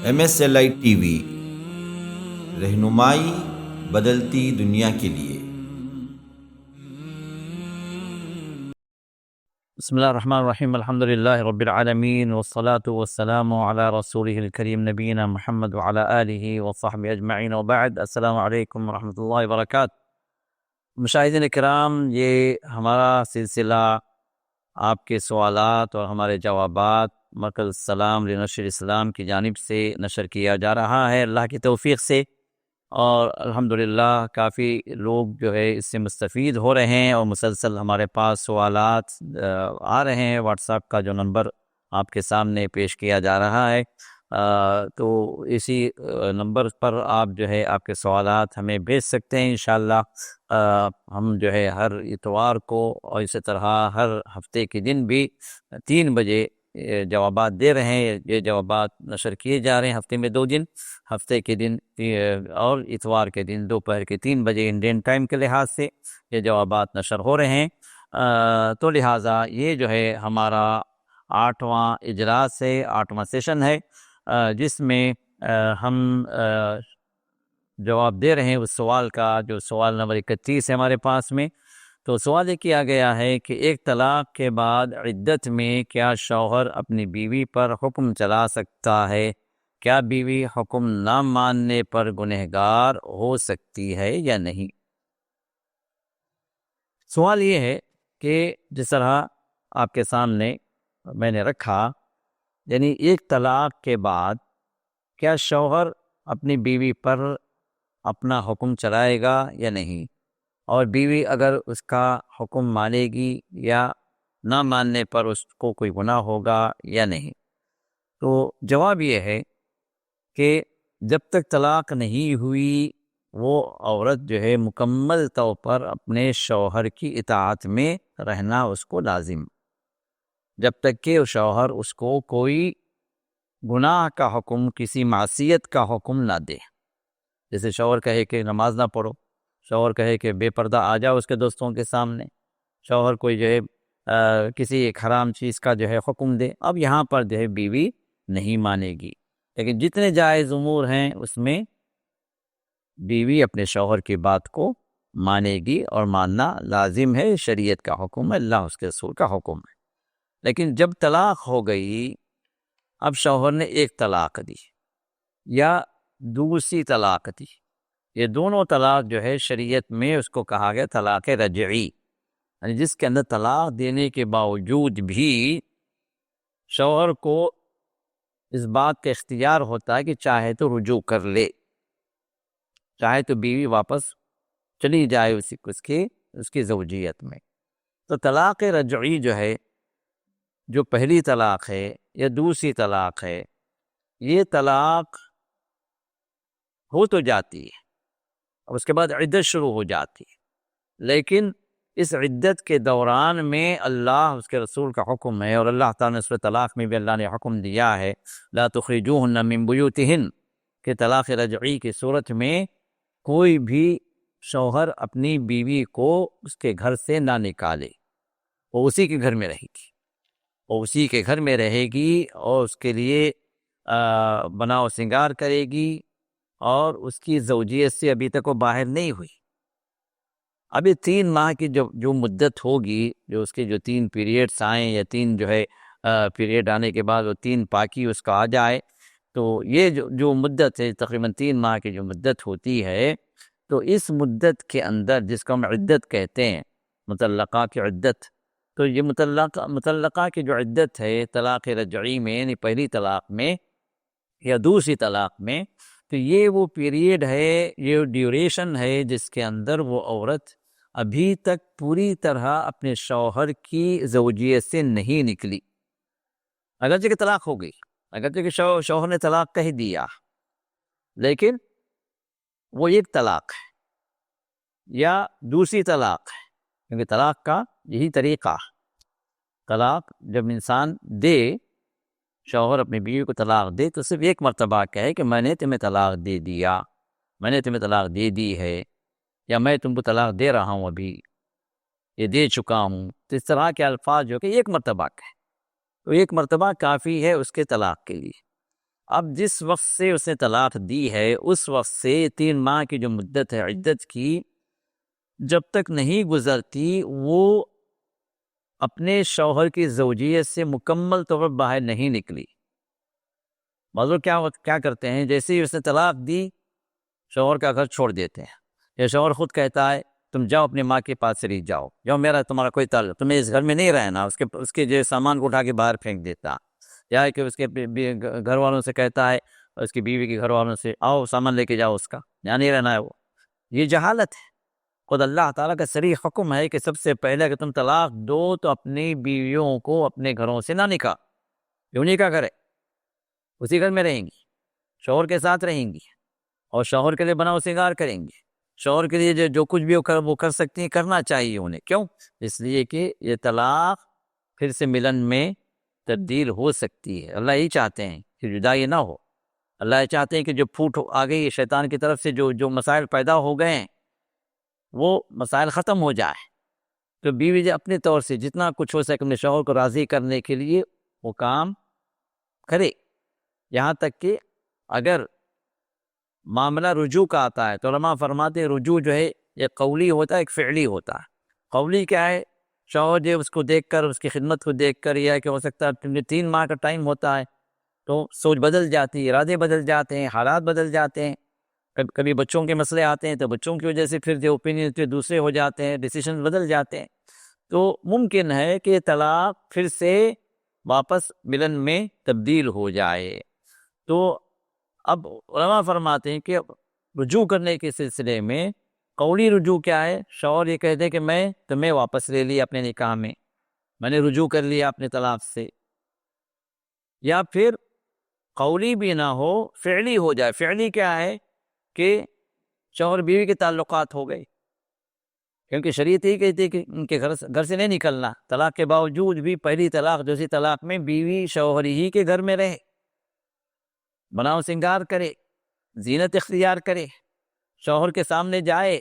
MSLI T V, رہنمائی بدلتی دنیا کے لیے۔ بسم اللہ الرحمن الرحیم، الحمد للہ رب العالمین، والصلاة والسلام علی رسولہ الکریم نبینا محمد وعلی آلہ وصحبہ اجمعین، وبعد۔ السلام علیکم ورحمۃ اللہ وبرکاتہ۔ مشاہدین کرام، یہ ہمارا سلسلہ آپ کے سوالات اور ہمارے جوابات مرکز السلام لنشر اسلام کی جانب سے نشر کیا جا رہا ہے اللہ کی توفیق سے، اور الحمدللہ کافی لوگ جو ہے اس سے مستفید ہو رہے ہیں، اور مسلسل ہمارے پاس سوالات آ رہے ہیں۔ واٹس ایپ کا جو نمبر آپ کے سامنے پیش کیا جا رہا ہے، تو اسی نمبر پر آپ جو ہے آپ کے سوالات ہمیں بھیج سکتے ہیں انشاءاللہ۔ ہم جو ہے ہر اتوار کو اور اسی طرح ہر ہفتے کے دن بھی 3 بجے جوابات دے رہے ہیں۔ یہ جوابات نشر کیے جا رہے ہیں ہفتے میں 2 دن، ہفتے کے دن اور اتوار کے دن دوپہر کے 3 بجے انڈین ٹائم کے لحاظ سے یہ جوابات نشر ہو رہے ہیں۔ تو لہٰذا یہ جو ہے ہمارا 8واں اجلاس ہے، 8واں سیشن ہے، جس میں ہم جواب دے رہے ہیں اس سوال کا جو سوال نمبر 31 ہے ہمارے پاس میں۔ تو سوال یہ کیا گیا ہے کہ ایک طلاق کے بعد عدت میں کیا شوہر اپنی بیوی پر حکم چلا سکتا ہے؟ کیا بیوی حکم نہ ماننے پر گنہگار ہو سکتی ہے یا نہیں؟ سوال یہ ہے کہ جس طرح آپ کے سامنے میں نے رکھا، یعنی ایک طلاق کے بعد کیا شوہر اپنی بیوی پر اپنا حکم چلائے گا یا نہیں، اور بیوی اگر اس کا حکم مانے گی یا نہ ماننے پر اس کو کوئی گناہ ہوگا یا نہیں؟ تو جواب یہ ہے کہ جب تک طلاق نہیں ہوئی وہ عورت جو ہے مکمل طور پر اپنے شوہر کی اطاعت میں رہنا اس کو لازم، جب تک کہ شوہر اس کو کوئی گناہ کا حکم، کسی معصیت کا حکم نہ دے۔ جیسے شوہر کہے کہ نماز نہ پڑھو، شوہر کہے کہ بے پردہ آ جاؤ اس کے دوستوں کے سامنے، شوہر کوئی جو ہے کسی ایک حرام چیز کا جو ہے حکم دے، اب یہاں پر جو ہے بیوی نہیں مانے گی۔ لیکن جتنے جائز امور ہیں اس میں بیوی اپنے شوہر کی بات کو مانے گی، اور ماننا لازم ہے، شریعت کا حکم ہے، اللہ اس کے رسول کا حکم ہے۔ لیکن جب طلاق ہو گئی، اب شوہر نے ایک طلاق دی یا دوسری طلاق دی، یہ دونوں طلاق جو ہے شریعت میں اس کو کہا گیا طلاق رجعی، یعنی جس کے اندر طلاق دینے کے باوجود بھی شوہر کو اس بات کا اختیار ہوتا ہے کہ چاہے تو رجوع کر لے، چاہے تو بیوی واپس چلی جائے اس کی زوجیت میں۔ تو طلاق رجعی جو ہے، جو پہلی طلاق ہے یا دوسری طلاق ہے، یہ طلاق ہو تو جاتی ہے، اب اس کے بعد عدت شروع ہو جاتی ہے، لیکن اس عدت کے دوران میں اللہ اس کے رسول کا حکم ہے، اور اللہ تعالیٰ نے سورۃ طلاق میں بھی اللہ نے حکم دیا ہے لا تخرجوہن من بیوتہن، کہ طلاق رجعی کی صورت میں کوئی بھی شوہر اپنی بیوی کو اس کے گھر سے نہ نکالے، وہ اسی کے گھر میں رہے گی، وہ اسی کے گھر میں رہے گی، اور اس کے لیے بناؤ سنگار کرے گی، اور اس کی زوجیت سے ابھی تک وہ باہر نہیں ہوئی۔ اب یہ 3 ماہ کی جو مدت ہوگی، جو اس کے جو 3 پیریڈس آئیں، یا 3 جو ہے پیریڈ آنے کے بعد وہ 3 پاکی اس کا آ جائے، تو یہ جو مدت ہے تقریباً 3 ماہ کی جو مدت ہوتی ہے، تو اس مدت کے اندر جس کو ہم عدت کہتے ہیں، مطلقہ کی عدت، تو یہ مطلقہ کی جو عدت ہے طلاق رجعی میں، یعنی پہلی طلاق میں یا دوسری طلاق میں، تو یہ وہ پیریڈ ہے، یہ ڈیوریشن ہے جس کے اندر وہ عورت ابھی تک پوری طرح اپنے شوہر کی زوجیت سے نہیں نکلی، اگرچہ کہ طلاق ہو گئی، اگرچہ کہ شوہر نے طلاق کہہ دیا، لیکن وہ ایک طلاق ہے یا دوسری طلاق ہے، کیونکہ طلاق کا یہی طریقہ، طلاق جب انسان دے، شوہر اپنی بیوی کو طلاق دے، تو صرف ایک مرتبہ کہے کہ میں نے تمہیں طلاق دے دیا، میں نے تمہیں طلاق دے دی ہے، یا میں تم کو طلاق دے رہا ہوں، ابھی یہ دے چکا ہوں، تو اس طرح کے الفاظ جو کہ ایک مرتبہ کہے، تو ایک مرتبہ کافی ہے اس کے طلاق کے لیے۔ اب جس وقت سے اس نے طلاق دی ہے اس وقت سے 3 ماہ کی جو مدت ہے عدت کی، جب تک نہیں گزرتی وہ اپنے شوہر کی زوجیت سے مکمل طور پر باہر نہیں نکلی۔ معذور کیا کرتے ہیں، جیسے ہی اس نے طلاق دی شوہر کا گھر چھوڑ دیتے ہیں، یا شوہر خود کہتا ہے تم جاؤ اپنی ماں کے پاس چلی جاؤ، میرا تمہارا کوئی تعلق، تمہیں اس گھر میں نہیں رہنا، اس کے جو سامان کو اٹھا کے باہر پھینک دیتا، یا کہ اس کے گھر والوں سے کہتا ہے، اس کی بیوی کے گھر والوں سے آؤ سامان لے کے جاؤ اس کا، یہاں نہیں رہنا ہے وہ۔ یہ جہالت ہے۔ خود اللہ تعالیٰ کا صریح حکم ہے کہ سب سے پہلے کہ تم طلاق دو تو اپنی بیویوں کو اپنے گھروں سے نہ نکاح، انہیں کا گھر ہے، اسی گھر میں رہیں گی، شوہر کے ساتھ رہیں گی، اور شوہر کے لیے بناؤ سنگار کریں گے، شوہر کے لیے جو کچھ بھی وہ کر سکتی ہیں، کرنا چاہیے انہیں۔ کیوں؟ اس لیے کہ یہ طلاق پھر سے ملن میں تبدیل ہو سکتی ہے۔ اللہ یہی چاہتے ہیں کہ جدائی نہ ہو، اللہ یہ چاہتے ہیں کہ جو پھوٹ آ گئی شیطان کی طرف سے جو مسائل پیدا ہو گئے ہیں وہ مسائل ختم ہو جائے۔ تو بیوی اپنے طور سے جتنا کچھ ہو سکے اپنے شوہر کو راضی کرنے کے لیے وہ کام کرے، یہاں تک کہ اگر معاملہ رجوع کا آتا ہے تو علماء فرماتے ہیں رجوع جو ہے ایک قولی ہوتا ہے، ایک فعلی ہوتا ہے۔ قولی کیا ہے؟ شوہر جو اس کو دیکھ کر، اس کی خدمت کو دیکھ کر، یا کہ ہو سکتا ہے 3 ماہ کا ٹائم ہوتا ہے تو سوچ بدل جاتی ہے، ارادے بدل جاتے ہیں، حالات بدل جاتے ہیں، کبھی بچوں کے مسئلے آتے ہیں تو بچوں کی وجہ سے پھر جو اوپینین پھر دوسرے ہو جاتے ہیں، ڈیسیشن بدل جاتے ہیں، تو ممکن ہے کہ طلاق پھر سے واپس ملن میں تبدیل ہو جائے۔ تو اب علماء فرماتے ہیں کہ رجوع کرنے کے سلسلے میں قولی رجوع کیا ہے؟ شوہر یہ کہہ دے کہ میں تمہیں واپس لے لیا اپنے نکاح میں نے رجوع کر لیا اپنے طلاق سے، یا پھر قولی بھی نہ ہو فعلی ہو جائے۔ فعلی کیا ہے؟ کہ شوہر بیوی کے تعلقات ہو گئے، کیونکہ شریعت ہی کہتی ہے کہ ان کے گھر سے نہیں نکلنا، طلاق کے باوجود بھی پہلی طلاق جیسی طلاق میں بیوی شوہر ہی کے گھر میں رہے، بناؤ سنگار کرے، زینت اختیار کرے، شوہر کے سامنے جائے،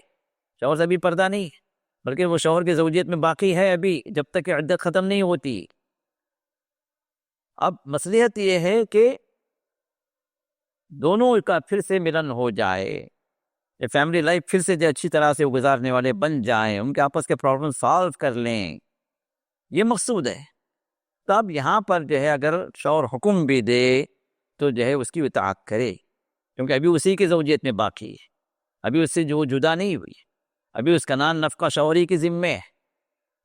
شوہر سے ابھی پردہ نہیں بلکہ وہ شوہر کی زوجیت میں باقی ہے ابھی جب تک کہ عدت ختم نہیں ہوتی۔ اب مصلحت یہ ہے کہ دونوں کا پھر سے ملن ہو جائے، یہ فیملی لائف پھر سے جو اچھی طرح سے گزارنے والے بن جائیں، ان کے آپس کے پرابلم سالو کر لیں، یہ مقصود ہے۔ تو اب یہاں پر جو ہے اگر شوہر حکم بھی دے تو جو ہے اس کی اطاعت کرے، کیونکہ ابھی اسی کی زوجیت میں باقی ہے، ابھی اس سے جو جدا نہیں ہوئی، ابھی اس کا نان نفقہ شوہری کی ذمہ ہے،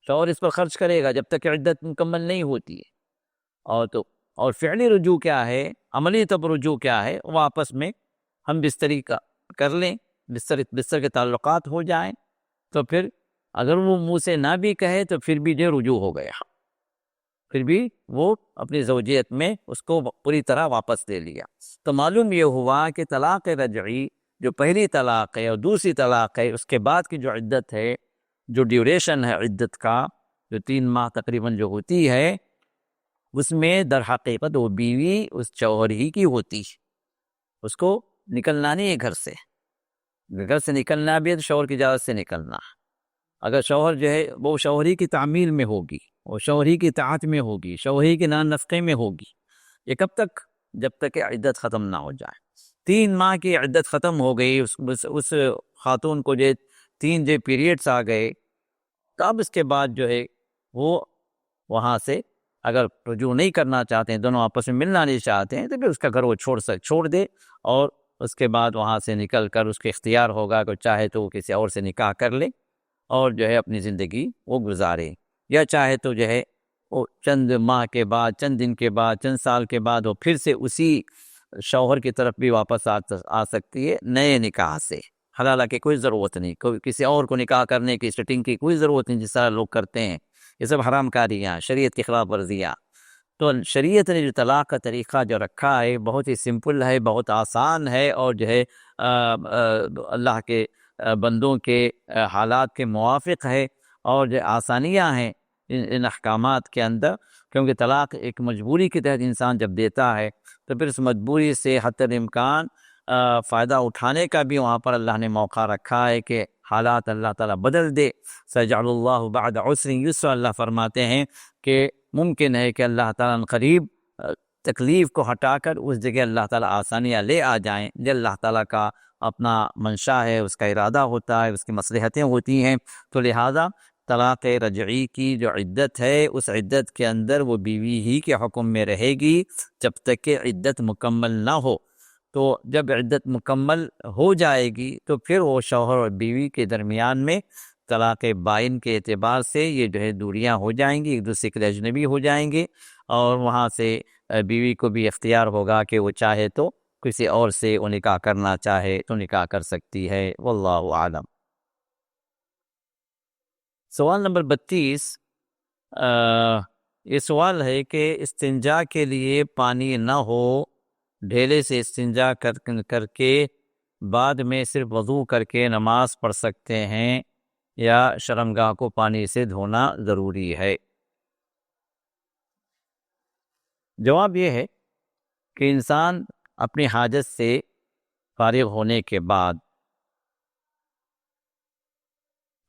شوہر اس پر خرچ کرے گا جب تک کہ عدت مکمل نہیں ہوتی ہے۔ اور فعلی رجوع کیا ہے، عملی طب رجوع کیا ہے؟ وہ آپس میں ہم بستری کا کر لیں، بستر کے تعلقات ہو جائیں، تو پھر اگر وہ منہ سے نہ بھی کہے تو پھر بھی جو رجوع ہو گیا، پھر بھی وہ اپنی زوجیت میں اس کو پوری طرح واپس لے لیا۔ تو معلوم یہ ہوا کہ طلاق رجعی جو پہلی طلاق ہے اور دوسری طلاق ہے، اس کے بعد کی جو عدت ہے، جو ڈیوریشن ہے عدت کا، جو 3 ماہ تقریباً جو ہوتی ہے، اس میں در حقیقت وہ بیوی اس شوہر ہی کی ہوتی، اس کو نکلنا نہیں ہے گھر سے نکلنا بھی ہے تو شوہر کی اجازت سے نکلنا۔ اگر شوہر جو ہے وہ شوہری کی تعمیل میں ہوگی، وہ شوہری کی اطاعت میں ہوگی، شوہری کے نان نفقے میں ہوگی، یہ کب تک؟ جب تک کہ عدت ختم نہ ہو جائے۔ 3 ماہ کی عدت ختم ہو گئی، اس خاتون کو جو 3 جو پیریڈز آ گئے، تو اب اس کے بعد جو ہے وہ وہاں سے اگر رجوع نہیں کرنا چاہتے ہیں، دونوں آپس میں ملنا نہیں چاہتے ہیں، تو پھر اس کا گھر وہ چھوڑ دے، اور اس کے بعد وہاں سے نکل کر اس کے اختیار ہوگا کہ چاہے تو وہ کسی اور سے نکاح کر لے اور جو ہے اپنی زندگی وہ گزارے، یا چاہے تو جو ہے وہ چند ماہ کے بعد، چند دن کے بعد، چند سال کے بعد وہ پھر سے اسی شوہر کی طرف بھی واپس آ سکتی ہے نئے نکاح سے۔ حالانکہ کوئی ضرورت نہیں، کسی اور کو نکاح کرنے کی سیٹنگ کی کوئی ضرورت نہیں، جس طرح لوگ کرتے ہیں، یہ سب حرام کاریاں، شریعت کی خلاف ورزیاں۔ تو شریعت نے جو طلاق کا طریقہ جو رکھا ہے بہت ہی سمپل ہے، بہت آسان ہے، اور جو ہے اللہ کے بندوں کے حالات کے موافق ہے، اور جو آسانیاں ہیں ان احکامات کے اندر، کیونکہ طلاق ایک مجبوری کے تحت انسان جب دیتا ہے تو پھر اس مجبوری سے حتی الامکان فائدہ اٹھانے کا بھی وہاں پر اللہ نے موقع رکھا ہے کہ حالات اللہ تعالیٰ بدل دے۔ سيجعل اللہ بعد عسر یسرا، اللہ فرماتے ہیں کہ ممکن ہے کہ اللہ تعالیٰ قریب تکلیف کو ہٹا کر اس جگہ اللہ تعالیٰ آسانیاں لے آ جائیں، یہ اللہ تعالیٰ کا اپنا منشا ہے، اس کا ارادہ ہوتا ہے، اس کی مصلحتیں ہوتی ہیں۔ تو لہٰذا طلاق رجعی کی جو عدت ہے، اس عدت کے اندر وہ بیوی ہی کے حکم میں رہے گی جب تک کہ عدت مکمل نہ ہو۔ تو جب عدت مکمل ہو جائے گی تو پھر وہ شوہر اور بیوی کے درمیان میں طلاق بائن کے اعتبار سے یہ جو ہے دوریاں ہو جائیں گی، ایک دوسرے کے اجنبی ہو جائیں گے، اور وہاں سے بیوی کو بھی اختیار ہوگا کہ وہ چاہے تو کسی اور سے وہ نکاح کرنا چاہے تو نکاح کر سکتی ہے۔ واللہ اعلم۔ سوال نمبر 32، یہ سوال ہے کہ استنجا کے لیے پانی نہ ہو، ڈھیلے سے استنجا کر کے بعد میں صرف وضو کر کے نماز پڑھ سکتے ہیں یا شرمگاہ کو پانی سے دھونا ضروری ہے؟ جواب یہ ہے کہ انسان اپنی حاجت سے فارغ ہونے کے بعد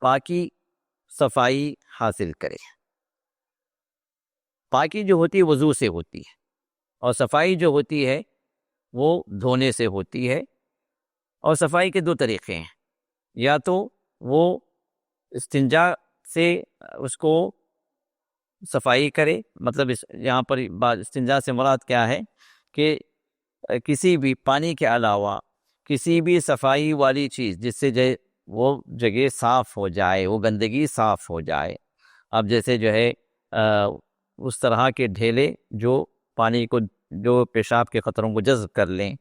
پاکی صفائی حاصل کرے۔ پاکی جو ہوتی ہے وضو سے ہوتی ہے، اور صفائی جو ہوتی ہے وہ دھونے سے ہوتی ہے۔ اور صفائی کے دو طریقے ہیں، یا تو وہ استنجا سے اس کو صفائی کرے، مطلب یہاں پر استنجا سے مراد کیا ہے کہ کسی بھی پانی کے علاوہ کسی بھی صفائی والی چیز جس سے وہ جگہ صاف ہو جائے، وہ گندگی صاف ہو جائے۔ اب جیسے جو ہے اس طرح کے ڈھیلے جو پانی کو، جو پیشاب کے قطروں کو جذب کر لیں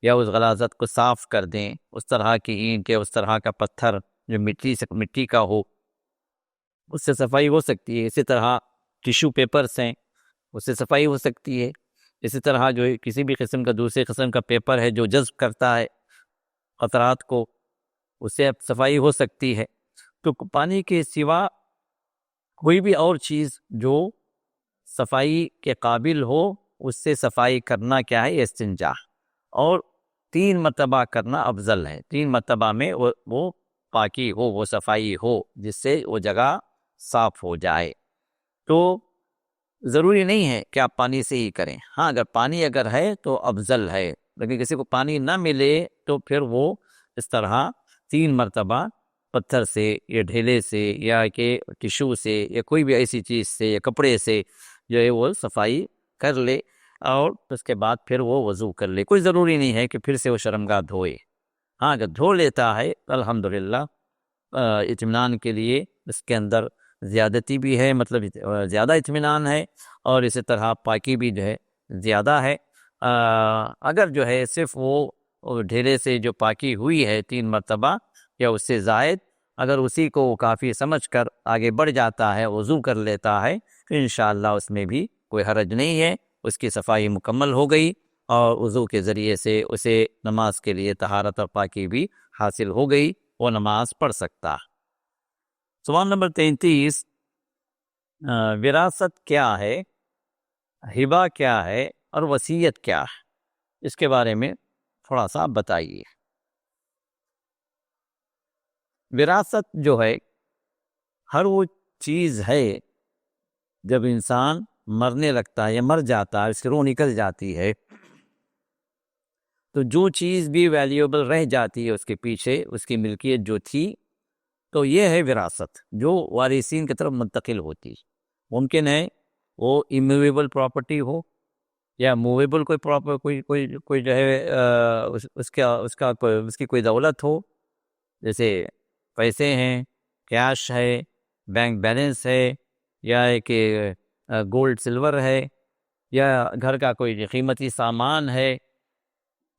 یا اس غلاظت کو صاف کر دیں، اس طرح کی اینٹ یا اس طرح کا پتھر جو مٹی کا ہو، اس سے صفائی ہو سکتی ہے۔ اسی طرح ٹیشو پیپرز ہیں، اس سے صفائی ہو سکتی ہے۔ اسی طرح جو کسی بھی قسم کا دوسرے قسم کا پیپر ہے جو جذب کرتا ہے قطرات کو، اس سے صفائی ہو سکتی ہے۔ تو پانی کے سوا کوئی بھی اور چیز جو صفائی کے قابل ہو، اس سے صفائی کرنا کیا ہے؟ استنجا، اور 3 مرتبہ کرنا افضل ہے۔ 3 مرتبہ میں وہ پاکی ہو، وہ صفائی ہو جس سے وہ جگہ صاف ہو جائے۔ تو ضروری نہیں ہے کہ آپ پانی سے ہی کریں، ہاں اگر پانی ہے تو افضل ہے، لیکن کسی کو پانی نہ ملے تو پھر وہ اس طرح 3 مرتبہ پتھر سے یا ڈھیلے سے یا کہ ٹیشو سے یا کوئی بھی ایسی چیز سے یا کپڑے سے جو ہے وہ صفائی کر لے، اور اس کے بعد پھر وہ وضو کر لے۔ کوئی ضروری نہیں ہے کہ پھر سے وہ شرمگاہ دھوئے، ہاں اگر دھو لیتا ہے الحمدللہ اطمینان کے لیے اس کے اندر زیادتی بھی ہے، مطلب زیادہ اطمینان ہے، اور اسی طرح پاکی بھی جو ہے زیادہ ہے۔ اگر جو ہے صرف وہ ڈھیلے سے جو پاکی ہوئی ہے 3 مرتبہ یا اس سے زائد، اگر اسی کو کافی سمجھ کر آگے بڑھ جاتا ہے، وضو کر لیتا ہے، تو انشاءاللہ اس میں بھی کوئی حرج نہیں ہے، اس کی صفائی مکمل ہو گئی، اور وضو کے ذریعے سے اسے نماز کے لیے طہارت اور پاکی بھی حاصل ہو گئی، وہ نماز پڑھ سکتا۔ سوال نمبر 33، وراثت کیا ہے، ہبہ کیا ہے، اور وصیت کیا ہے؟ اس کے بارے میں تھوڑا سا بتائیے۔ وراثت جو ہے ہر وہ چیز ہے جب انسان مرنے لگتا ہے یا مر جاتا ہے، اس کی روح نکل جاتی ہے، تو جو چیز بھی ویلیوبل رہ جاتی ہے اس کے پیچھے، اس کی ملکیت جو تھی، تو یہ ہے وراثت جو وارثین کی طرف منتقل ہوتی۔ ممکن ہے وہ ایمویبل پراپرٹی ہو یا موویبل کوئی جو ہے اس کی کوئی دولت ہو، جیسے پیسے ہیں، کیش ہے، بینک بیلنس ہے، یا ایک گولڈ سلور ہے، یا گھر کا کوئی قیمتی سامان ہے۔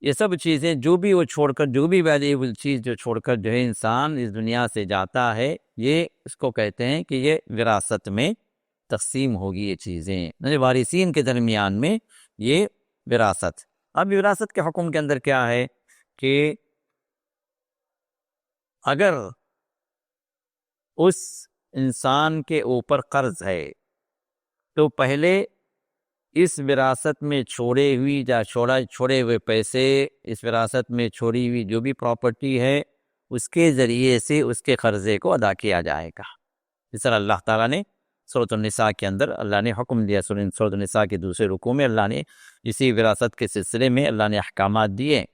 یہ سب چیزیں جو بھی وہ چھوڑ کر، جو بھی ویلیبل چیز جو چھوڑ کر جو ہے انسان اس دنیا سے جاتا ہے، یہ اس کو کہتے ہیں کہ یہ وراثت میں تقسیم ہوگی۔ یہ چیزیں وارثین کے درمیان میں یہ وراثت۔ اب وراثت کے حکم کے اندر کیا ہے کہ اگر اس انسان کے اوپر قرض ہے تو پہلے اس وراثت میں چھوڑے ہوئے پیسے، اس وراثت میں چھوڑی ہوئی جو بھی پراپرٹی ہے، اس کے ذریعے سے اس کے قرضے کو ادا کیا جائے گا۔ جس طرح اللہ تعالیٰ نے سورۃ النساء کے اندر اللہ نے حکم دیا، سورۃ النساء کے دوسرے رکوع میں اللہ نے اسی وراثت کے سلسلے میں اللہ نے احکامات دیے.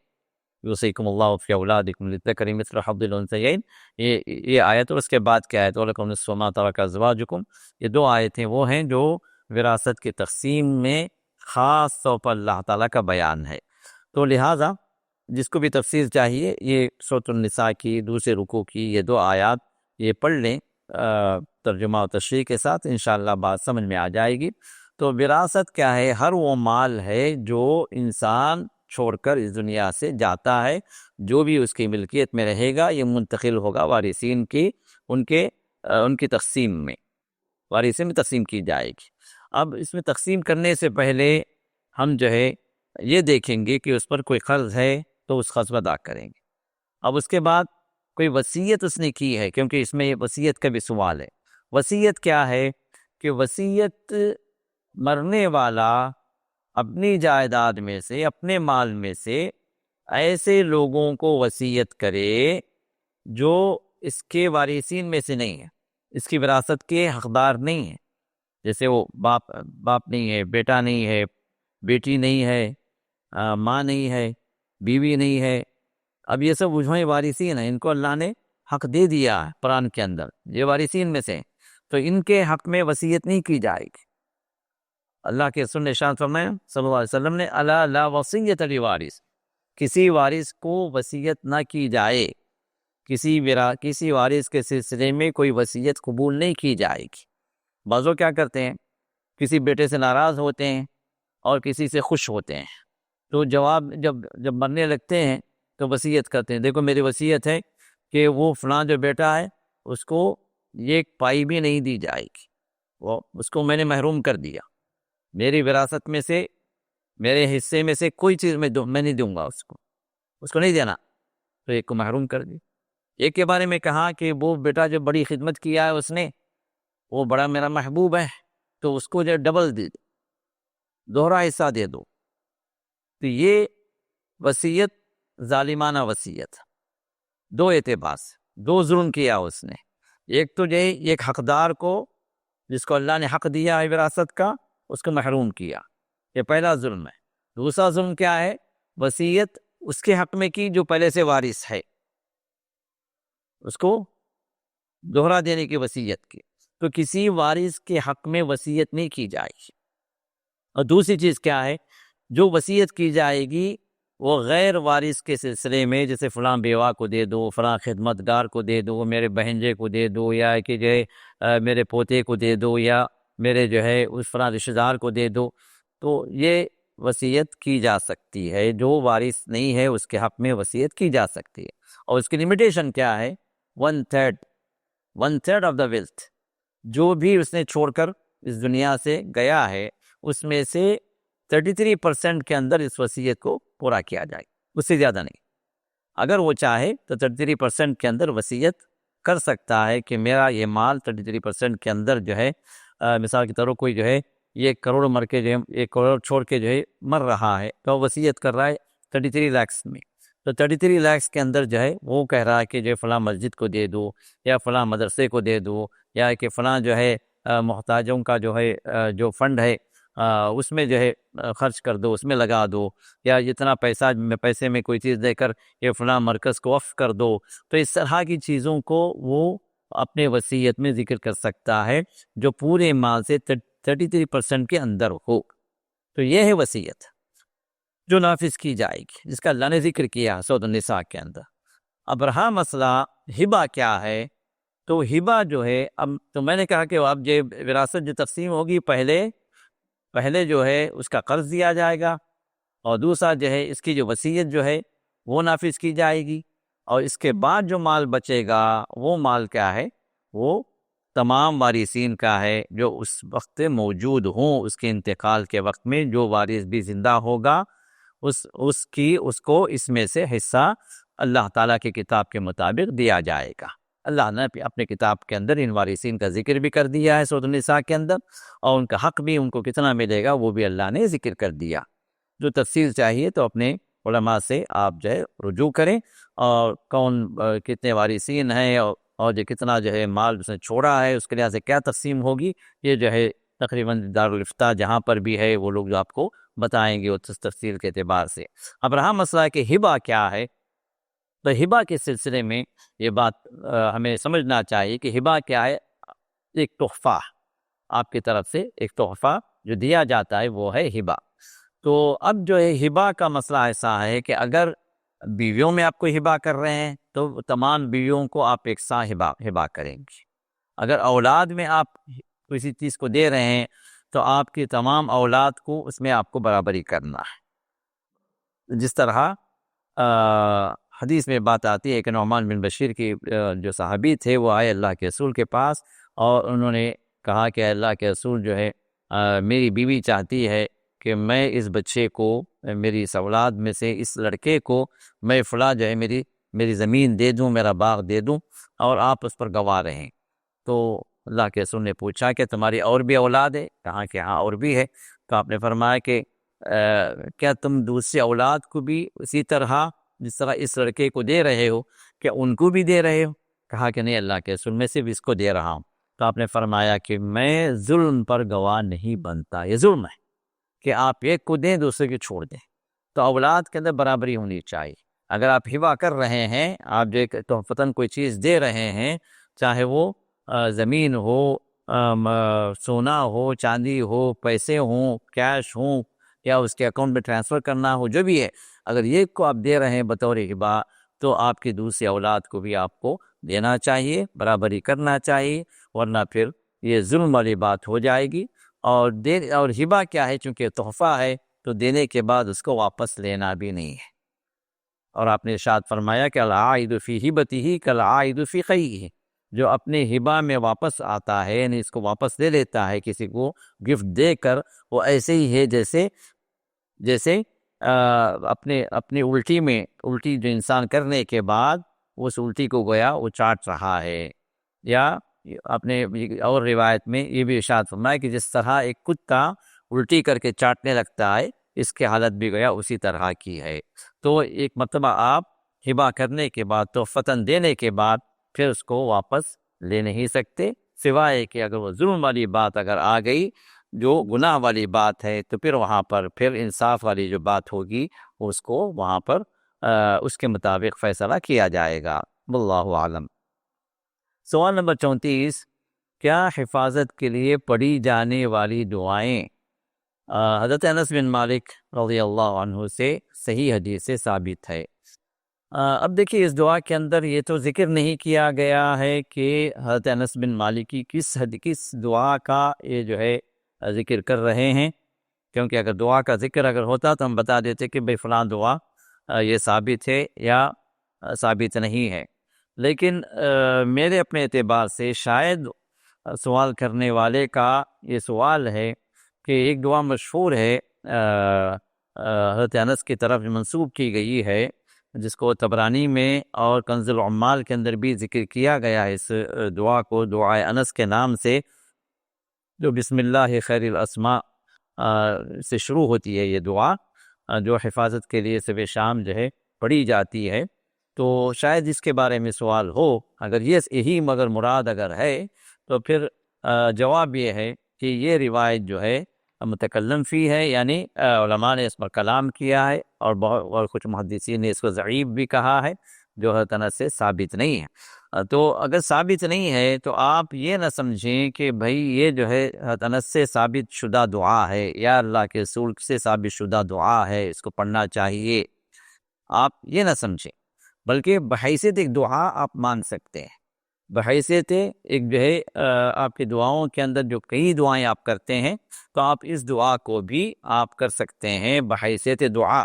یوصیکم اللہ فی اولادکم للذکر مثل حظ الانثیین، یہ آیت، اور اس کے بعد کی آیت وَلَکُمْ نِصْفُ مَا تَرَکَ أَزْوَاجُکُم، یہ دو آیتیں وہ ہیں جو وراثت کی تقسیم میں خاص طور پر اللہ تعالیٰ کا بیان ہے. تو لہٰذا جس کو بھی تفسیر چاہیے یہ سورۃ النساء کی دوسرے رکوع کی یہ دو آیات یہ پڑھ لیں ترجمہ و تشریح کے ساتھ، انشاءاللہ بات سمجھ میں آ جائے گی. تو وراثت کیا ہے؟ ہر وہ مال ہے جو انسان چھوڑ کر اس دنیا سے جاتا ہے، جو بھی اس کی ملکیت میں رہے گا یہ منتقل ہوگا وارثین کی، ان کی تقسیم میں، وارثین میں تقسیم کی جائے گی. اب اس میں تقسیم کرنے سے پہلے ہم جو ہے یہ دیکھیں گے کہ اس پر کوئی قرض ہے تو اس قرض کو ادا کریں گے. اب اس کے بعد کوئی وصیت اس نے کی ہے، کیونکہ اس میں یہ وصیت کا بھی سوال ہے. وصیت کیا ہے؟ کہ وصیت مرنے والا اپنی جائیداد میں سے، اپنے مال میں سے ایسے لوگوں کو وصیت کرے جو اس کے وارثین میں سے نہیں ہیں، اس کی وراثت کے حقدار نہیں ہیں. جیسے وہ باپ نہیں ہے، بیٹا نہیں ہے، بیٹی نہیں ہے، ماں نہیں ہے، بیوی نہیں ہے. اب یہ سب وجوہ وارثین ہیں، ان کو اللہ نے حق دے دیا ہے قرآن کے اندر، یہ وارثین میں سے، تو ان کے حق میں وصیت نہیں کی جائے گی. اللہ کے رسول نے ارشاد فرمایا صلی اللہ علیہ وسلم نے الا لا وصیت لوارث، کسی وارث کو وصیت نہ کی جائے، کسی وارث کے سلسلے میں کوئی وصیت قبول نہیں کی جائے گی. بعضوں کیا کرتے ہیں، کسی بیٹے سے ناراض ہوتے ہیں اور کسی سے خوش ہوتے ہیں، تو جب مرنے لگتے ہیں تو وصیت کرتے ہیں، دیکھو میری وصیت ہے کہ وہ فلاں جو بیٹا ہے اس کو ایک پائی بھی نہیں دی جائے گی، اس کو میں نے محروم کر دیا، میری وراثت میں سے، میرے حصے میں سے کوئی چیز میں نہیں دوں گا، اس کو نہیں دینا، تو ایک کو محروم کر دی. ایک کے بارے میں کہا کہ وہ بیٹا جو بڑی خدمت کیا ہے اس نے، وہ بڑا میرا محبوب ہے، تو اس کو جو ڈبل دے دو، دوہرا حصہ دے دو. تو یہ وصیت ظالمانہ وصیت، دو اعتبار سے دو ظلم کیا اس نے. ایک تو جو ایک حقدار کو جس کو اللہ نے حق دیا ہے وراثت کا اس کو محروم کیا، یہ پہلا ظلم ہے. دوسرا ظلم کیا ہے؟ وصیت اس کے حق میں کی جو پہلے سے وارث ہے، اس کو دوہرا دینے کی وصیت کی. تو کسی وارث کے حق میں وصیت نہیں کی جائے گی. اور دوسری چیز کیا ہے؟ جو وصیت کی جائے گی وہ غیر وارث کے سلسلے میں، جیسے فلاں بیوہ کو دے دو، فلاں خدمتگار کو دے دو، میرے بہنجے کو دے دو، یا کہ جو ہے میرے پوتے کو دے دو، یا میرے جو ہے اس فلاں رشتہ دار کو دے دو، تو یہ وصیت کی جا سکتی ہے. جو وارث نہیں ہے اس کے حق میں وصیت کی جا سکتی ہے. اور اس کی لمیٹیشن کیا ہے؟ 1/3 آف دا ویلتھ، جو بھی اس نے چھوڑ کر اس دنیا سے گیا ہے اس میں سے 33% کے اندر اس وصیت کو پورا کیا جائے، اس سے زیادہ نہیں. اگر وہ چاہے تو 33% کے اندر وصیت کر سکتا ہے کہ میرا یہ مال 33% کے اندر جو ہے، مثال کے طور پر کوئی جو ہے 1 کروڑ مر کے جو ہے 1 کروڑ چھوڑ کے جو ہے مر رہا ہے، تو وصیت کر رہا ہے 33 لاکھ میں. تو 33 لاکھ کے اندر جو ہے وہ کہہ رہا ہے کہ جو ہے فلاں مسجد کو دے دو، یا فلاں مدرسے کو دے دو، یا کہ فلاں جو ہے محتاجوں کا جو ہے جو فنڈ ہے اس میں جو ہے خرچ کر دو، اس میں لگا دو، یا جتنا پیسے میں کوئی چیز دے کر یہ فلاں مرکز کو وقف کر دو. تو اس طرح کی چیزوں کو وہ اپنے وصیت میں ذکر کر سکتا ہے جو پورے مال سے 33% کے اندر ہو. تو یہ ہے وصیت جو نافذ کی جائے گی، جس کا اللہ نے ذکر کیا سورۃ النساء کے اندر. اب رہا مسئلہ ہبہ کیا ہے، تو ہبہ جو ہے، اب تو میں نے کہا کہ اب یہ وراثت جو تقسیم ہوگی پہلے جو ہے اس کا قرض دیا جائے گا، اور دوسرا جو ہے اس کی جو وصیت جو ہے وہ نافذ کی جائے گی، اور اس کے بعد جو مال بچے گا وہ مال کیا ہے؟ وہ تمام وارثین کا ہے جو اس وقت موجود ہوں. اس کے انتقال کے وقت میں جو وارث بھی زندہ ہوگا اس کو اس میں سے حصہ اللہ تعالیٰ کی کتاب کے مطابق دیا جائے گا. اللہ نے اپنے کتاب کے اندر ان وارثین کا ذکر بھی کر دیا ہے سورۃ النساء کے اندر، اور ان کا حق بھی ان کو کتنا ملے گا وہ بھی اللہ نے ذکر کر دیا. جو تفصیل چاہیے تو اپنے علماء سے آپ جو ہے رجوع کریں، اور کون کتنے وارثین ہیں اور اور جو کتنا جو ہے مال اس نے چھوڑا ہے اس کے لحاظ سے کیا تقسیم ہوگی، یہ جو ہے تقریباً دارالفتہ جہاں پر بھی ہے وہ لوگ جو آپ کو بتائیں گے اس تفصیل کے اعتبار سے۔ اب رہا مسئلہ ہے کہ ہبہ کیا ہے، تو ہبہ کے سلسلے میں یہ بات ہمیں سمجھنا چاہیے کہ ہبہ کیا ہے۔ ایک تحفہ آپ کی طرف سے، ایک تحفہ جو دیا جاتا ہے وہ ہے ہبہ۔ تو اب جو ہے ہبہ کا مسئلہ ایسا ہے کہ اگر بیویوں میں آپ کو ہبہ کر رہے ہیں تو تمام بیویوں کو آپ ایک سا ہبہ کریں گے۔ اگر اولاد میں آپ کسی چیز کو دے رہے ہیں تو آپ کی تمام اولاد کو اس میں آپ کو برابری کرنا ہے۔ جس طرح حدیث میں بات آتی ہے کہ نعمان بن بشیر کی جو صحابی تھے وہ آئے اللہ کے رسول کے پاس اور انہوں نے کہا کہ اللہ کے رسول جو ہے میری بیوی چاہتی ہے کہ میں اس بچے کو، میری اس اولاد میں سے اس لڑکے کو میں فلاں جو ہے میری زمین دے دوں، میرا باغ دے دوں اور آپ اس پر گواہ رہیں۔ تو اللہ کے رسول نے پوچھا کہ تمہاری اور بھی اولاد ہے؟ کہا کہ ہاں اور بھی ہے۔ تو آپ نے فرمایا کہ کیا تم دوسری اولاد کو بھی اسی طرح جس طرح اس لڑکے کو دے رہے ہو کہ ان کو بھی دے رہے ہو؟ کہا کہ نہیں اللہ کے رسول، میں صرف اس کو دے رہا ہوں۔ تو آپ نے فرمایا کہ میں ظلم پر گواہ نہیں بنتا، یہ ظلم ہے کہ آپ ایک کو دیں دوسرے کو چھوڑ دیں۔ تو اولاد کے اندر برابری ہونی چاہیے۔ اگر آپ ہبہ کر رہے ہیں، آپ جو ایک تحفتاً کوئی چیز دے رہے ہیں، چاہے وہ زمین ہو، سونا ہو، چاندی ہو، پیسے ہوں، کیش ہوں، یا اس کے اکاؤنٹ میں ٹرانسفر کرنا ہو، جو بھی ہے، اگر یہ کو آپ دے رہے ہیں بطور ہبہ تو آپ کی دوسری اولاد کو بھی آپ کو دینا چاہیے، برابری کرنا چاہیے، ورنہ پھر یہ ظلم والی بات ہو جائے گی۔ اور ہبہ کیا ہے، چونکہ تحفہ ہے تو دینے کے بعد اس کو واپس لینا بھی نہیں ہے۔ اور آپ نے ارشاد فرمایا کہ العائد فی ہبتہ کالعائد فی قیئہ، جو اپنے ہبہ میں واپس آتا ہے یعنی اس کو واپس دے لیتا ہے کسی کو گفٹ دے کر، وہ ایسے ہی ہے جیسے اپنی الٹی جو انسان کرنے کے بعد اس الٹی کو گویا وہ چاٹ رہا ہے۔ یا اپنے اور روایت میں یہ بھی ارشاد فرمایا کہ جس طرح ایک کتا الٹی کر کے چاٹنے لگتا ہے، اس کی حالت بھی گویا اسی طرح کی ہے۔ تو ایک مرتبہ آپ ہبہ کرنے کے بعد، تحفتاً دینے کے بعد، پھر اس کو واپس لے نہیں سکتے، سوائے کہ اگر وہ ظلم والی بات اگر آ گئی، جو گناہ والی بات ہے، تو پھر وہاں پر پھر انصاف والی جو بات ہوگی اس کو وہاں پر اس کے مطابق فیصلہ کیا جائے گا۔ واللہ عالم۔ سوال نمبر 34، کیا حفاظت کے لیے پڑھی جانے والی دعائیں حضرت انس بن مالک رضی اللہ عنہ سے صحیح حدیث سے ثابت ہے؟ اب دیکھیے اس دعا کے اندر یہ تو ذکر نہیں کیا گیا ہے کہ حضرت انس بن مالک کی کس دعا کا یہ جو ہے ذکر کر رہے ہیں، کیونکہ اگر دعا کا ذکر اگر ہوتا تو ہم بتا دیتے کہ بھئی فلاں دعا یہ ثابت ہے یا ثابت نہیں ہے۔ لیکن میرے اپنے اعتبار سے شاید سوال کرنے والے کا یہ سوال ہے کہ ایک دعا مشہور ہے حضرت انس کی طرف منسوب کی گئی ہے، جس کو طبرانی میں اور کنز العمال کے اندر بھی ذکر کیا گیا ہے، اس دعا کو دعائے انس کے نام سے، جو بسم اللہ خیر الاسماء سے شروع ہوتی ہے یہ دعا، جو حفاظت کے لیے صبح شام جو ہے پڑھی جاتی ہے۔ تو شاید اس کے بارے میں سوال ہو، اگر یہی مگر مراد اگر ہے تو پھر جواب یہ ہے کہ یہ روایت جو ہے متکلم فی ہے، یعنی علماء نے اس پر کلام کیا ہے اور کچھ محدثین نے اس کو ضعیف بھی کہا ہے، جو حضرت انس سے ثابت نہیں ہے۔ تو اگر ثابت نہیں ہے تو آپ یہ نہ سمجھیں کہ بھئی یہ جو ہے حضرت انس سے ثابت شدہ دعا ہے یا اللہ کے رسول سے ثابت شدہ دعا ہے، اس کو پڑھنا چاہیے، آپ یہ نہ سمجھیں، بلکہ بحیثیت ایک دعا آپ مان سکتے ہیں، بحیثیت ایک جو ہے آپ کی دعاؤں کے اندر جو کئی دعائیں آپ کرتے ہیں تو آپ اس دعا کو بھی آپ کر سکتے ہیں بحیثیت دعا۔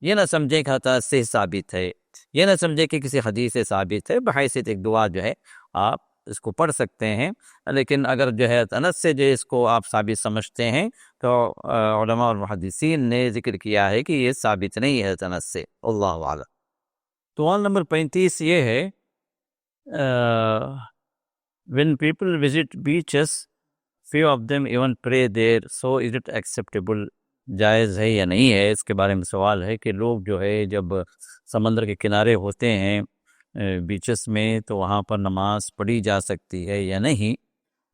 یہ نہ سمجھیں کہ حضرت انس سے ثابت ہے، یہ نہ سمجھیں کہ کسی حدیث سے ثابت ہے، بحیثیت ایک دعا جو ہے آپ اس کو پڑھ سکتے ہیں۔ لیکن اگر جو ہے انس سے جو اس کو آپ ثابت سمجھتے ہیں تو علماء اور محدثین نے ذکر کیا ہے کہ یہ ثابت نہیں ہے انس سے۔ اللہ اعلم۔ سوال نمبر 35 یہ ہے، when people visit beaches few of them even pray there, so is it acceptable؟ جائز ہے یا نہیں ہے، اس کے بارے میں سوال ہے کہ لوگ جو ہے جب سمندر کے کنارے ہوتے ہیں بیچز میں، تو وہاں پر نماز پڑھی جا سکتی ہے یا نہیں؟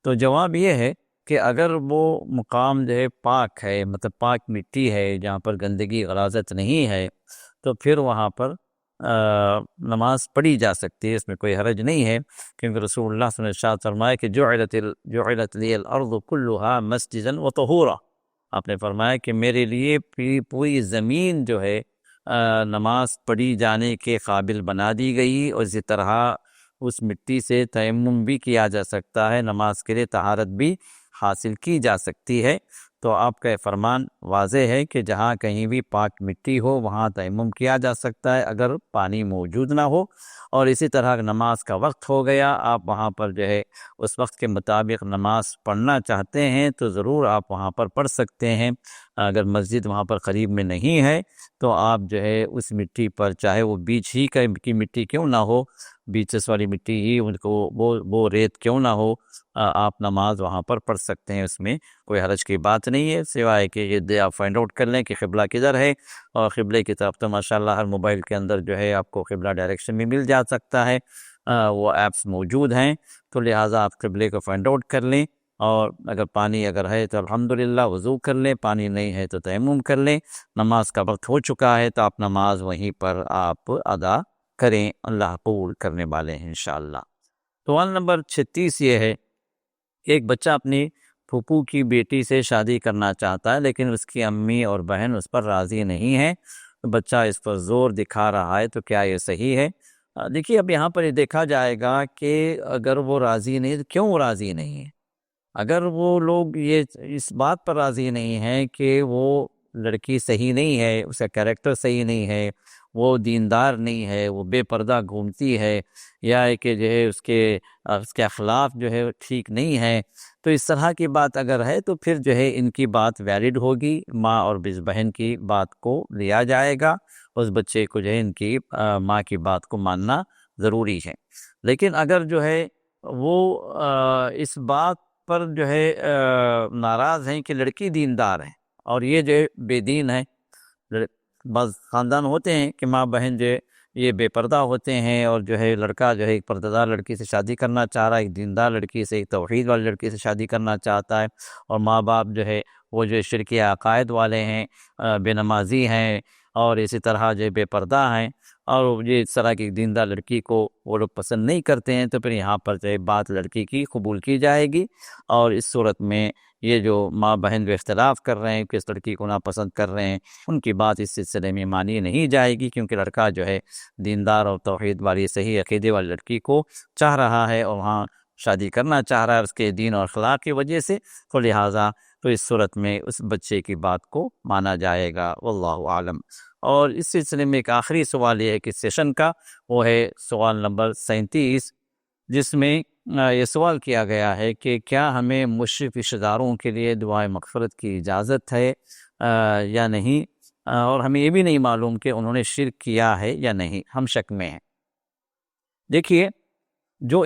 تو جواب یہ ہے کہ اگر وہ مقام جو ہے پاک ہے، مطلب پاک مٹی ہے جہاں پر گندگی غلاظت نہیں ہے، تو پھر وہاں پر نماز پڑھی جا سکتی ہے، اس میں کوئی حرج نہیں ہے، کیونکہ رسول اللہ صلی اللہ علیہ وسلم نے ارشاد فرمایا کہ جعلت لی الارض کلھا مسجدا وطہورا، آپ نے فرمایا کہ میرے لیے پوری زمین جو ہے نماز پڑھی جانے کے قابل بنا دی گئی، اور اسی طرح اس مٹی سے تیمم بھی کیا جا سکتا ہے، نماز کے لیے طہارت بھی حاصل کی جا سکتی ہے۔ تو آپ کا فرمان واضح ہے کہ جہاں کہیں بھی پاک مٹی ہو وہاں تیمم کیا جا سکتا ہے اگر پانی موجود نہ ہو، اور اسی طرح نماز کا وقت ہو گیا، آپ وہاں پر جو ہے اس وقت کے مطابق نماز پڑھنا چاہتے ہیں تو ضرور آپ وہاں پر پڑھ سکتے ہیں۔ اگر مسجد وہاں پر قریب میں نہیں ہے تو آپ جو ہے اس مٹی پر، چاہے وہ بیچ ہی کی مٹی کیوں نہ ہو، بیچز والی مٹی ہی ان کو وہ ریت کیوں نہ ہو، آپ نماز وہاں پر پڑھ سکتے ہیں، اس میں کوئی حرج کی بات نہیں ہے، سوائے کہ یہ آپ فائنڈ آؤٹ کر لیں کہ قبلہ کدھر ہے، اور قبلے کی طرف تو ماشاءاللہ ہر موبائل کے اندر جو ہے آپ کو قبلہ ڈائریکشن بھی مل جا سکتا ہے، وہ ایپس موجود ہیں، تو لہٰذا آپ قبلے کو فائنڈ آؤٹ کر لیں، اور اگر پانی اگر ہے تو الحمدللہ وضو کر لیں، پانی نہیں ہے تو تیمم کر لیں، نماز کا وقت ہو چکا ہے تو آپ نماز وہیں پر آپ ادا کریں، اللہ قبول کرنے والے ہیں انشاءاللہ۔ سوال نمبر 36 یہ ہے کہ ایک بچہ اپنی پھوپھو کی بیٹی سے شادی کرنا چاہتا ہے، لیکن اس کی امی اور بہن اس پر راضی نہیں ہے، بچہ اس پر زور دکھا رہا ہے، تو کیا یہ صحیح ہے؟ دیکھیے اب یہاں پر یہ دیکھا جائے گا کہ اگر وہ راضی نہیں تو کیوں راضی نہیں ہے؟ اگر وہ لوگ یہ اس بات پر راضی نہیں ہیں کہ وہ لڑکی صحیح نہیں ہے، اس کا کیریکٹر صحیح نہیں ہے، وہ دیندار نہیں ہے، وہ بے پردہ گھومتی ہے، یا کہ جو ہے اس کے اخلاق جو ہے ٹھیک نہیں ہے، تو اس طرح کی بات اگر ہے تو پھر جو ہے ان کی بات ویلڈ ہوگی، ماں اور بہن کی بات کو لیا جائے گا، اس بچے کو جو ہے ان کی ماں کی بات کو ماننا ضروری ہے۔ لیکن اگر جو ہے وہ اس بات پر جو ہے ناراض ہیں کہ لڑکی دیندار ہے اور یہ جو ہے بے دین ہے، بعض خاندان ہوتے ہیں کہ ماں بہن جو ہے یہ بے پردہ ہوتے ہیں، اور جو ہے لڑکا جو ہے ایک پردہ دار لڑکی سے شادی کرنا چاہ رہا ہے، ایک دیندار لڑکی سے، ایک توحید والی لڑکی سے شادی کرنا چاہتا ہے، اور ماں باپ جو ہے وہ جو شرکی عقائد والے ہیں، بے نمازی ہیں، اور اسی طرح جو بے پردہ ہیں، اور یہ اس طرح کی دیندار لڑکی کو وہ لوگ پسند نہیں کرتے ہیں، تو پھر یہاں پر جو ہے بات لڑکی کی قبول کی جائے گی، اور اس صورت میں یہ جو ماں بہن جو اختلاف کر رہے ہیں کہ اس لڑکی کو ناپسند کر رہے ہیں، ان کی بات اس سلسلے میں مانی نہیں جائے گی، کیونکہ لڑکا جو ہے دیندار اور توحید والی صحیح عقیدے والی لڑکی کو چاہ رہا ہے، اور وہاں شادی کرنا چاہ رہا ہے اس کے دین اور اخلاق کی وجہ سے، تو لہٰذا تو اس صورت میں اس بچے کی بات کو مانا جائے گا، واللہ عالم۔ اور اس سلسلے میں ایک آخری سوال یہ ہے کہ سیشن کا، وہ ہے سوال نمبر 37، جس میں یہ سوال کیا گیا ہے کہ کیا ہمیں مشرک رشتہ داروں کے لیے دعائے مغفرت کی اجازت ہے یا نہیں، اور ہمیں یہ بھی نہیں معلوم کہ انہوں نے شرک کیا ہے یا نہیں، ہم شک میں ہیں۔ دیکھیے جو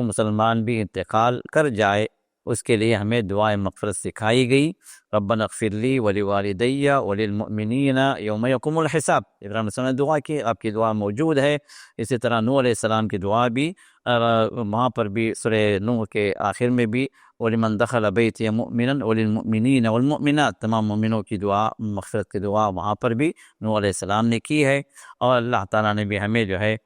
مسلمان بھی انتقال کر جائے اس کے لیے ہمیں دعائے مغفرت سکھائی گئی، ربنا اغفر لی ولوالدی وللمؤمنین یوم یقوم الحساب، ابراہیم علیہ السلام نے دعا کی، آپ کی دعا موجود ہے۔ اسی طرح نوح علیہ السلام کی دعا بھی وہاں پر بھی سورہ نوح کے آخر میں بھی وَلِمَنْ دَخَلَ بَيْتِيَ مُؤْمِنًا وَلِلْمُؤْمِنِينَ وَالْمُؤْمِنَاتِ، تمام مومنوں کی دعا، مغفرت کی دعا وہاں پر بھی نوح علیہ السلام نے کی ہے، اور اللہ تعالیٰ نے بھی ہمیں جو ہے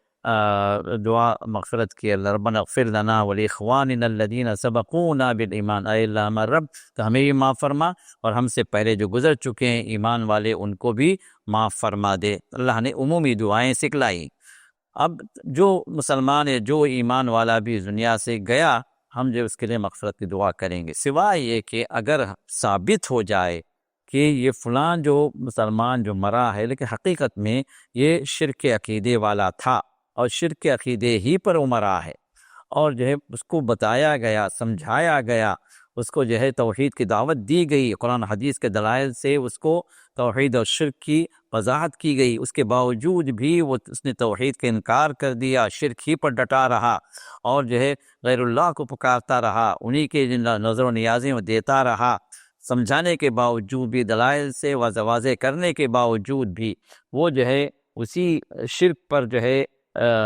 دعا مغفرت کی، ربنا اغفر لنا ولاخواننا الذین سبقونا بالایمان، اے اللہ ہمارا رب تو ہمیں بھی معاف فرما، اور ہم سے پہلے جو گزر چکے ہیں ایمان والے ان کو بھی معاف فرما دے۔ اللہ نے عمومی دعائیں سکھلائی۔ اب جو مسلمان ہے، جو ایمان والا بھی دنیا سے گیا، ہم جو اس کے لیے مغفرت کی دعا کریں گے، سوائے یہ کہ اگر ثابت ہو جائے کہ یہ فلان جو مسلمان جو مرا ہے لیکن حقیقت میں یہ شرک عقیدے والا تھا، اور شرک عقیدے ہی پر وہ مرا ہے، اور جو ہے اس کو بتایا گیا، سمجھایا گیا، اس کو جو ہے توحید کی دعوت دی گئی، قرآن حدیث کے دلائل سے اس کو توحید اور شرک کی وضاحت کی گئی، اس کے باوجود بھی اس نے توحید کا انکار کر دیا، شرک ہی پر ڈٹا رہا، اور جو ہے غیر اللہ کو پکارتا رہا، انہی کے نظر و نیازیں وہ دیتا رہا، سمجھانے کے باوجود بھی، دلائل سے واضح کرنے کے باوجود بھی وہ جو ہے اسی شرک پر جو ہے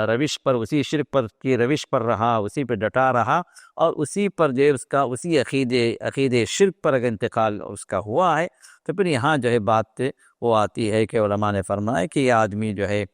روش پر، اسی شرک پر کی روش پر رہا، اسی پہ ڈٹا رہا، اور اسی پر جو ہے اس کا اسی عقیدے شرک پر اگر انتقال اس کا ہوا ہے، تو پھر یہاں جو ہے بات وہ آتی ہے کہ علماء نے فرمایا کہ یہ آدمی جو ہے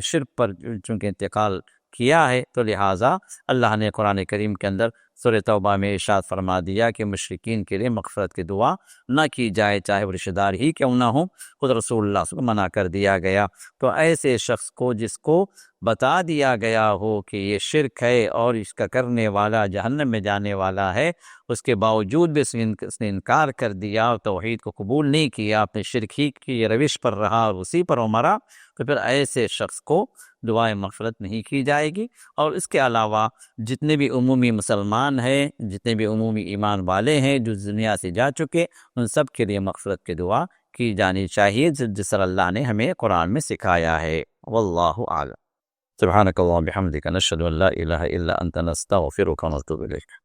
شرک پر چونکہ انتقال کیا ہے، تو لہٰذا اللہ نے قرآن کریم کے اندر سورہ توبہ میں ارشاد فرما دیا کہ مشرکین کے لیے مغفرت کی دعا نہ کی جائے، چاہے وہ رشتہ دار ہی کیوں نہ ہوں، خود رسول اللہ صلی اللہ علیہ وسلم کو منع کر دیا گیا۔ تو ایسے شخص کو جس کو بتا دیا گیا ہو کہ یہ شرک ہے اور اس کا کرنے والا جہنم میں جانے والا ہے، اس کے باوجود بھی اس نے انکار کر دیا اور توحید کو قبول نہیں کیا، اپنے شرک ہی کی روش پر رہا اور اسی پر مرا، تو پھر ایسے شخص کو دعائیں مغفرت نہیں کی جائے گی۔ اور اس کے علاوہ جتنے بھی عمومی مسلمان ہیں، جتنے بھی عمومی ایمان والے ہیں جو دنیا سے جا چکے، ان سب کے لیے مغفرت کی دعا کی جانی چاہیے، جس طرح اللہ نے ہمیں قرآن میں سکھایا ہے۔ واللہ اعلم۔ سبحانک اللہم بحمدک، نشہد ان لا الہ الا انت، نستغفرک ونتوب الیک۔